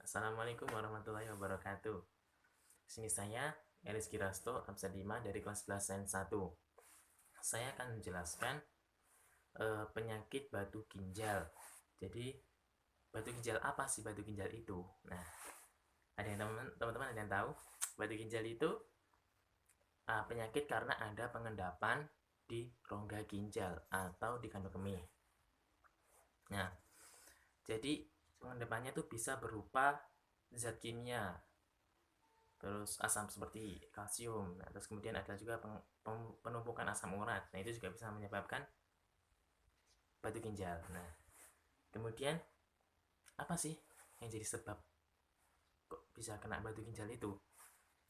Assalamualaikum warahmatullahi wabarakatuh. Sini saya, Eris Kirasto, absen 5 dari kelas 11 Sains 1. Saya akan menjelaskan penyakit batu ginjal. Jadi, batu ginjal apa sih batu ginjal itu? Nah, ada yang teman-teman ada yang tahu? Batu ginjal itu penyakit karena ada pengendapan di rongga ginjal atau di kandung kemih. Nah, jadi pengendapannya itu bisa berupa zat kimia, terus asam seperti kalsium. Nah, terus kemudian ada juga penumpukan asam urat. Nah, itu juga bisa menyebabkan batu ginjal. Nah, kemudian apa sih yang jadi sebab kok bisa kena batu ginjal itu?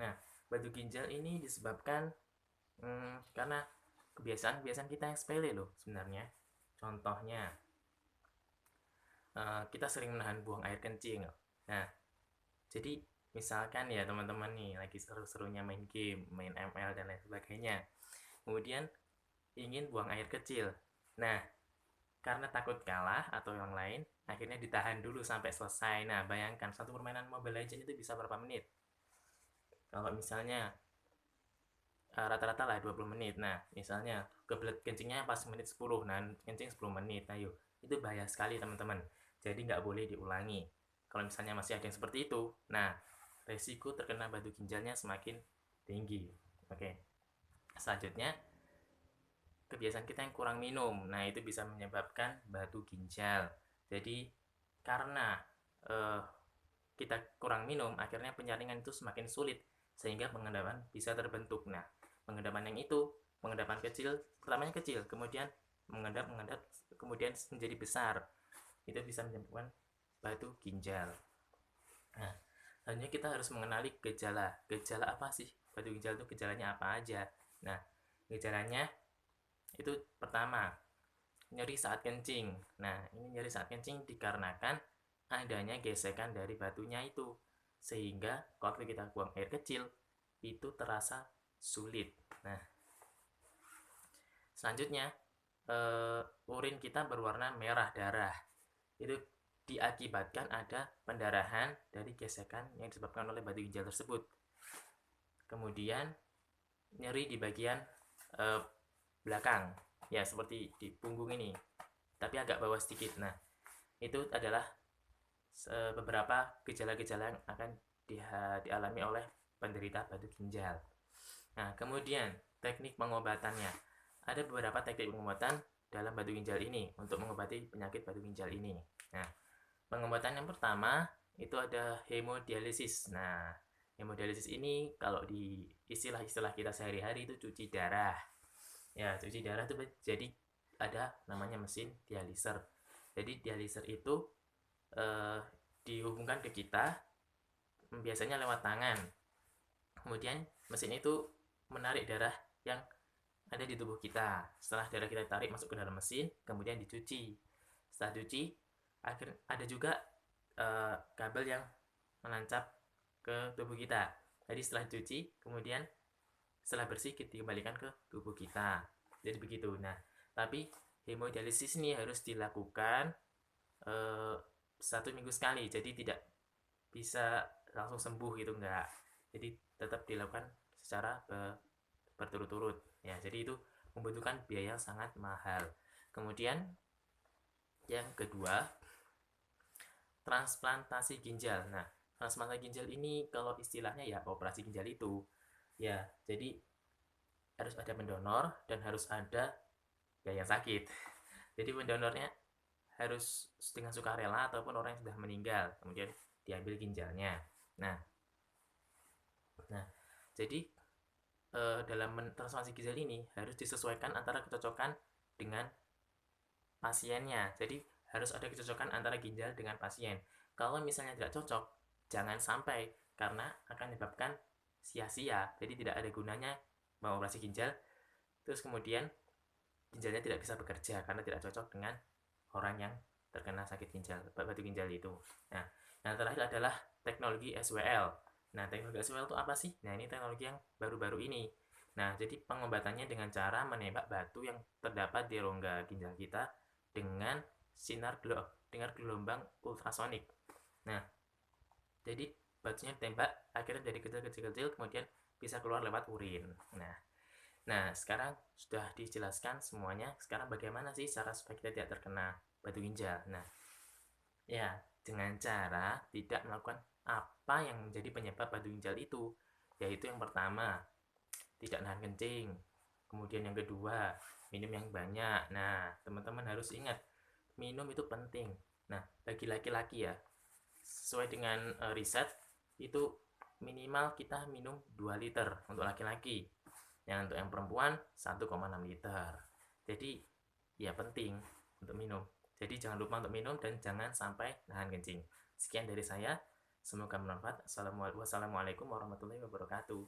Nah, batu ginjal ini disebabkan karena kebiasaan-kebiasaan kita yang sepele loh sebenarnya. Contohnya, kita sering menahan buang air kencing. Nah, jadi misalkan ya teman-teman nih lagi seru-serunya main game, main ML dan lain sebagainya. Kemudian ingin buang air kecil. Nah, karena takut kalah atau yang lain, akhirnya ditahan dulu sampai selesai. Nah, bayangkan satu permainan Mobile Legends itu bisa berapa menit? Kalau misalnya rata-rata lah 20 menit. Nah, misalnya kebelet kencingnya pas menit 10. Nah, kencing 10 menit. Nah, yuk. Itu bahaya sekali, teman-teman. Jadi nggak boleh diulangi. Kalau misalnya masih ada yang seperti itu, nah, resiko terkena batu ginjalnya semakin tinggi. Oke. Selanjutnya, kebiasaan kita yang kurang minum. Nah, itu bisa menyebabkan batu ginjal. Jadi, karena eh, kita kurang minum, akhirnya penyaringan itu semakin sulit sehingga pengendapan bisa terbentuk. Nah, pengendapan yang itu, pengendapan kecil, pertamanya kecil, kemudian mengendap, kemudian menjadi besar. Itu bisa menyebabkan batu ginjal. Nah, selanjutnya kita harus mengenali gejala. Gejala apa sih? Batu ginjal itu gejalanya apa aja? Nah, gejalanya itu pertama, nyeri saat kencing. Nah, ini nyeri saat kencing dikarenakan adanya gesekan dari batunya itu. Sehingga kalau kita buang air kecil, itu terasa sulit. Nah, selanjutnya, urin kita berwarna merah darah. Itu diakibatkan ada pendarahan dari gesekan yang disebabkan oleh batu ginjal tersebut. Kemudian, nyeri di bagian belakang, ya seperti di punggung ini, tapi agak bawah sedikit. Nah, itu adalah beberapa gejala-gejala yang akan dialami oleh penderita batu ginjal. Nah, kemudian teknik pengobatannya. Ada beberapa teknik pengobatan dalam batu ginjal ini untuk mengobati penyakit batu ginjal ini. Nah, pengobatan yang pertama itu ada hemodialisis. Nah, hemodialisis ini kalau di istilah-istilah kita sehari-hari itu cuci darah. Ya, cuci darah itu jadi ada namanya mesin dialiser. Jadi dialiser itu eh, dihubungkan ke kita biasanya lewat tangan. Kemudian mesin itu menarik darah yang ada di tubuh kita. Setelah darah kita tarik masuk ke dalam mesin, kemudian dicuci. Setelah cuci, ada juga kabel yang menancap ke tubuh kita. Jadi setelah cuci, kemudian setelah bersih kita dikembalikan ke tubuh kita. Jadi begitu. Nah, tapi hemodialisis ini harus dilakukan 1 minggu sekali. Jadi tidak bisa langsung sembuh gitu, enggak. Jadi tetap dilakukan secara berturut-turut. Ya, jadi itu membutuhkan biaya sangat mahal. Kemudian yang kedua, transplantasi ginjal. Nah, transplantasi ginjal ini kalau istilahnya ya operasi ginjal itu. Ya, jadi harus ada pendonor dan harus ada yang sakit. Jadi pendonornya harus dengan sukarela ataupun orang yang sudah meninggal, kemudian diambil ginjalnya. Nah, nah jadi dalam transplantasi ginjal ini harus disesuaikan antara kecocokan dengan pasiennya. Jadi harus ada kecocokan antara ginjal dengan pasien. Kalau misalnya tidak cocok, jangan sampai karena akan menyebabkan sia-sia. Jadi tidak ada gunanya mengoperasi ginjal, terus kemudian ginjalnya tidak bisa bekerja karena tidak cocok dengan orang yang terkena sakit ginjal, batu ginjal itu. Nah, yang terakhir adalah teknologi SWL. Nah, teknologi SWL itu apa sih? Nah, ini teknologi yang baru-baru ini. Nah, jadi pengobatannya dengan cara menembak batu yang terdapat di rongga ginjal kita dengan dengan gelombang ultrasonik. Nah, Jadi batunya ditembak, akhirnya jadi kecil-kecil, kemudian bisa keluar lewat urin. Nah, sekarang sudah dijelaskan semuanya. Sekarang bagaimana sih cara supaya kita tidak terkena batu ginjal? Nah, ya, dengan cara tidak melakukan apa yang menjadi penyebab batu ginjal itu. Yaitu yang pertama, tidak nahan kencing. Kemudian yang kedua, minum yang banyak. Nah, teman-teman harus ingat, minum itu penting. Nah, bagi laki-laki ya, sesuai dengan riset, itu minimal kita minum 2 liter untuk laki-laki. Yang untuk yang perempuan 1,6 liter. Jadi, ya penting untuk minum. Jadi jangan lupa untuk minum dan jangan sampai nahan kencing. Sekian dari saya. Semoga bermanfaat. Wassalamualaikum warahmatullahi wabarakatuh.